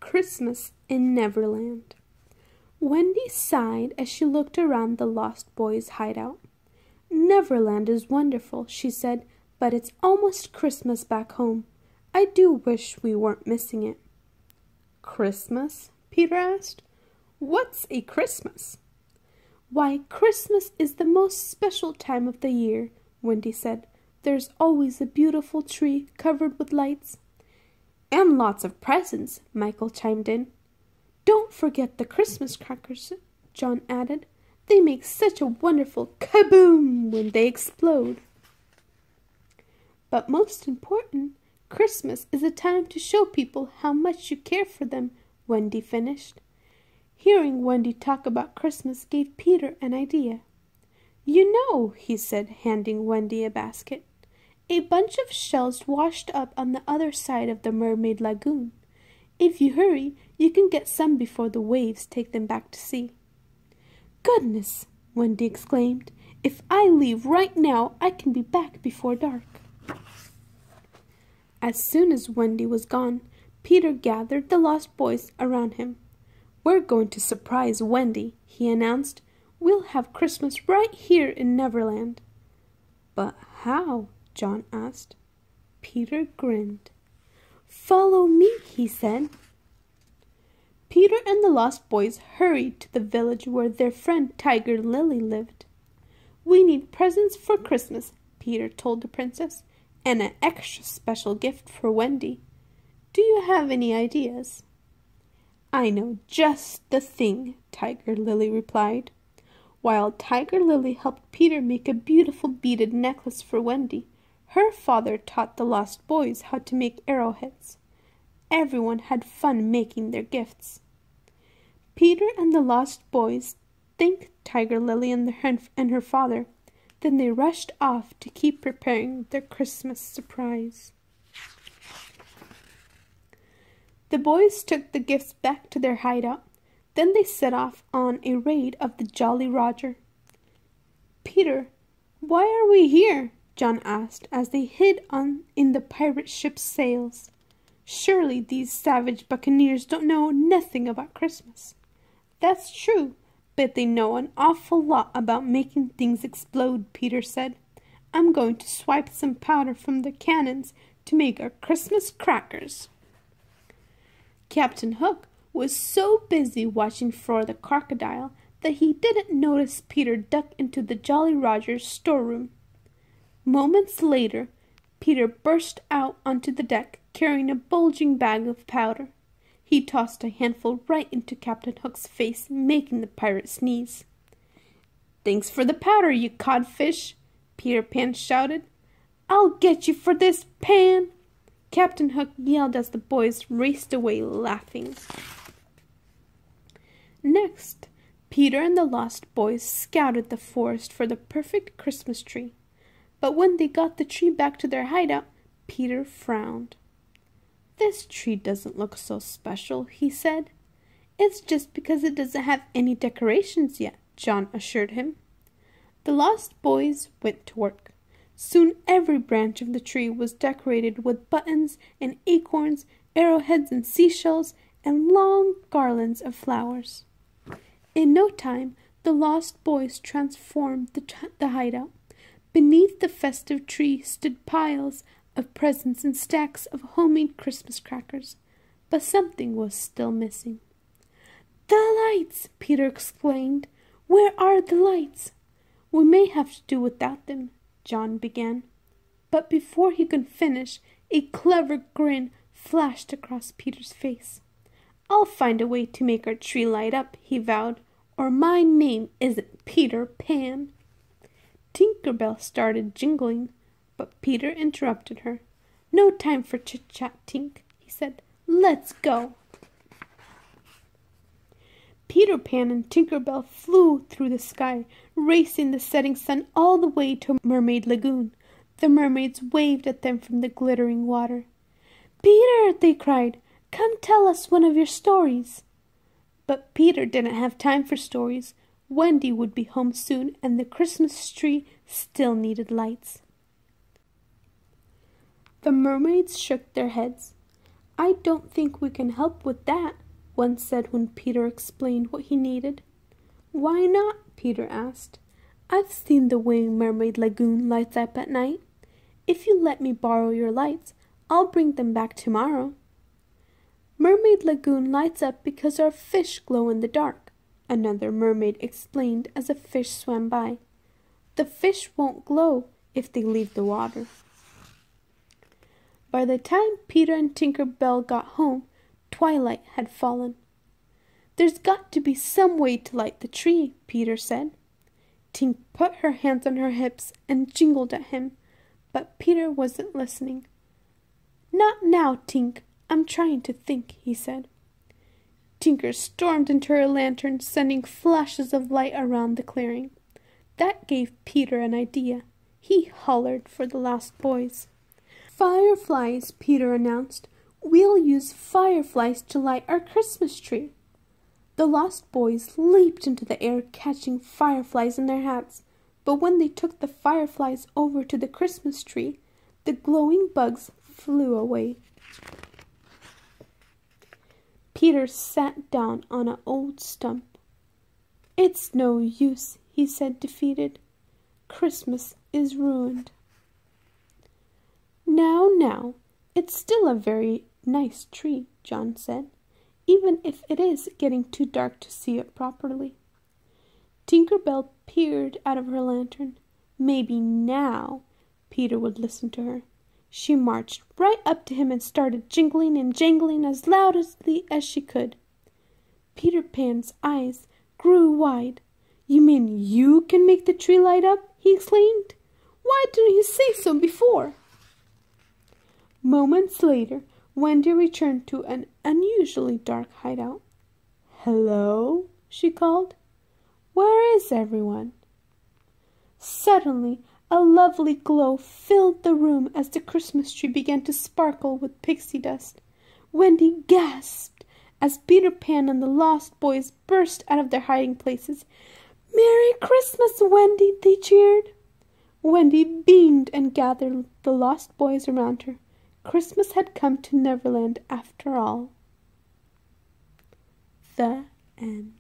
Christmas in Neverland. Wendy sighed as she looked around the Lost Boys' hideout. Neverland is wonderful, she said, but it's almost Christmas back home. I do wish we weren't missing it. Christmas? Peter asked. What's a Christmas? Why, Christmas is the most special time of the year, Wendy said. There's always a beautiful tree covered with lights. And lots of presents, Michael chimed in. Don't forget the Christmas crackers, John added. They make such a wonderful kaboom when they explode. But most important, Christmas is a time to show people how much you care for them, Wendy finished. Hearing Wendy talk about Christmas gave Peter an idea. You know, he said, handing Wendy a basket. A bunch of shells washed up on the other side of the Mermaid Lagoon. If you hurry, you can get some before the waves take them back to sea. Goodness, Wendy exclaimed. If I leave right now, I can be back before dark. As soon as Wendy was gone, Peter gathered the Lost Boys around him. We're going to surprise Wendy, he announced. We'll have Christmas right here in Neverland. But how? John asked. Peter grinned. Follow me, he said. Peter and the Lost Boys hurried to the village where their friend Tiger Lily lived. We need presents for Christmas, Peter told the princess, and an extra special gift for Wendy. Do you have any ideas? I know just the thing, Tiger Lily replied. While Tiger Lily helped Peter make a beautiful beaded necklace for Wendy, her father taught the Lost Boys how to make arrowheads. Everyone had fun making their gifts. Peter and the Lost Boys thanked Tiger Lily and her father. Then they rushed off to keep preparing their Christmas surprise. The boys took the gifts back to their hideout. Then they set off on a raid of the Jolly Roger. Peter, why are we here? John asked as they hid in the pirate ship's sails. Surely these savage buccaneers don't know nothing about Christmas. That's true, but they know an awful lot about making things explode, Peter said. I'm going to swipe some powder from the cannons to make our Christmas crackers. Captain Hook was so busy watching for the crocodile that he didn't notice Peter duck into the Jolly Roger's storeroom. Moments later, Peter burst out onto the deck carrying a bulging bag of powder. He tossed a handful right into Captain Hook's face, making the pirate sneeze. Thanks for the powder, you codfish, Peter Pan shouted. I'll get you for this, Pan! Captain Hook yelled as the boys raced away laughing. Next, Peter and the Lost Boys scouted the forest for the perfect Christmas tree. But when they got the tree back to their hideout, Peter frowned. This tree doesn't look so special, he said. It's just because it doesn't have any decorations yet, John assured him. The Lost Boys went to work. Soon every branch of the tree was decorated with buttons and acorns, arrowheads and seashells, and long garlands of flowers. In no time, the Lost Boys transformed the hideout. Beneath the festive tree stood piles of presents and stacks of homemade Christmas crackers, but something was still missing. The lights! Peter exclaimed. Where are the lights? We may have to do without them, John began. But before he could finish, a clever grin flashed across Peter's face. I'll find a way to make our tree light up, he vowed, or my name isn't Peter Pan. Tinker Bell started jingling, but Peter interrupted her. No time for chit-chat, Tink, he said. Let's go. Peter Pan and Tinker Bell flew through the sky, racing the setting sun all the way to Mermaid Lagoon. The mermaids waved at them from the glittering water. Peter, they cried, come tell us one of your stories. But Peter didn't have time for stories. Wendy would be home soon, and the Christmas tree still needed lights. The mermaids shook their heads. "I don't think we can help with that," one said when Peter explained what he needed. "Why not?" Peter asked. "I've seen the way Mermaid Lagoon lights up at night. If you let me borrow your lights, I'll bring them back tomorrow." "Mermaid Lagoon lights up because our fish glow in the dark," another mermaid explained as a fish swam by. "The fish won't glow if they leave the water." By the time Peter and Tinker Bell got home, twilight had fallen. "There's got to be some way to light the tree," Peter said. Tink put her hands on her hips and jingled at him, but Peter wasn't listening. "Not now, Tink. I'm trying to think," he said. Tinker stormed into her lantern, sending flashes of light around the clearing. That gave Peter an idea. He hollered for the lost boys. "Fireflies," Peter announced. "We'll use fireflies to light our Christmas tree." The lost boys leaped into the air, catching fireflies in their hats, but when they took the fireflies over to the Christmas tree, the glowing bugs flew away. Peter sat down on an old stump. "It's no use," he said, defeated. "Christmas is ruined." Now, it's still a very nice tree," John said, "even if it is getting too dark to see it properly." Tinker Bell peered out of her lantern. Maybe now Peter would listen to her. She marched right up to him and started jingling and jangling as loudly as she could. Peter Pan's eyes grew wide. "You mean you can make the tree light up?" he exclaimed. "Why didn't you say so before?" Moments later, Wendy returned to an unusually dark hideout. "Hello?" she called. "Where is everyone?" Suddenly, a lovely glow filled the room as the Christmas tree began to sparkle with pixie dust. Wendy gasped as Peter Pan and the Lost Boys burst out of their hiding places. "Merry Christmas, Wendy!" they cheered. Wendy beamed and gathered the Lost Boys around her. Christmas had come to Neverland after all. The end.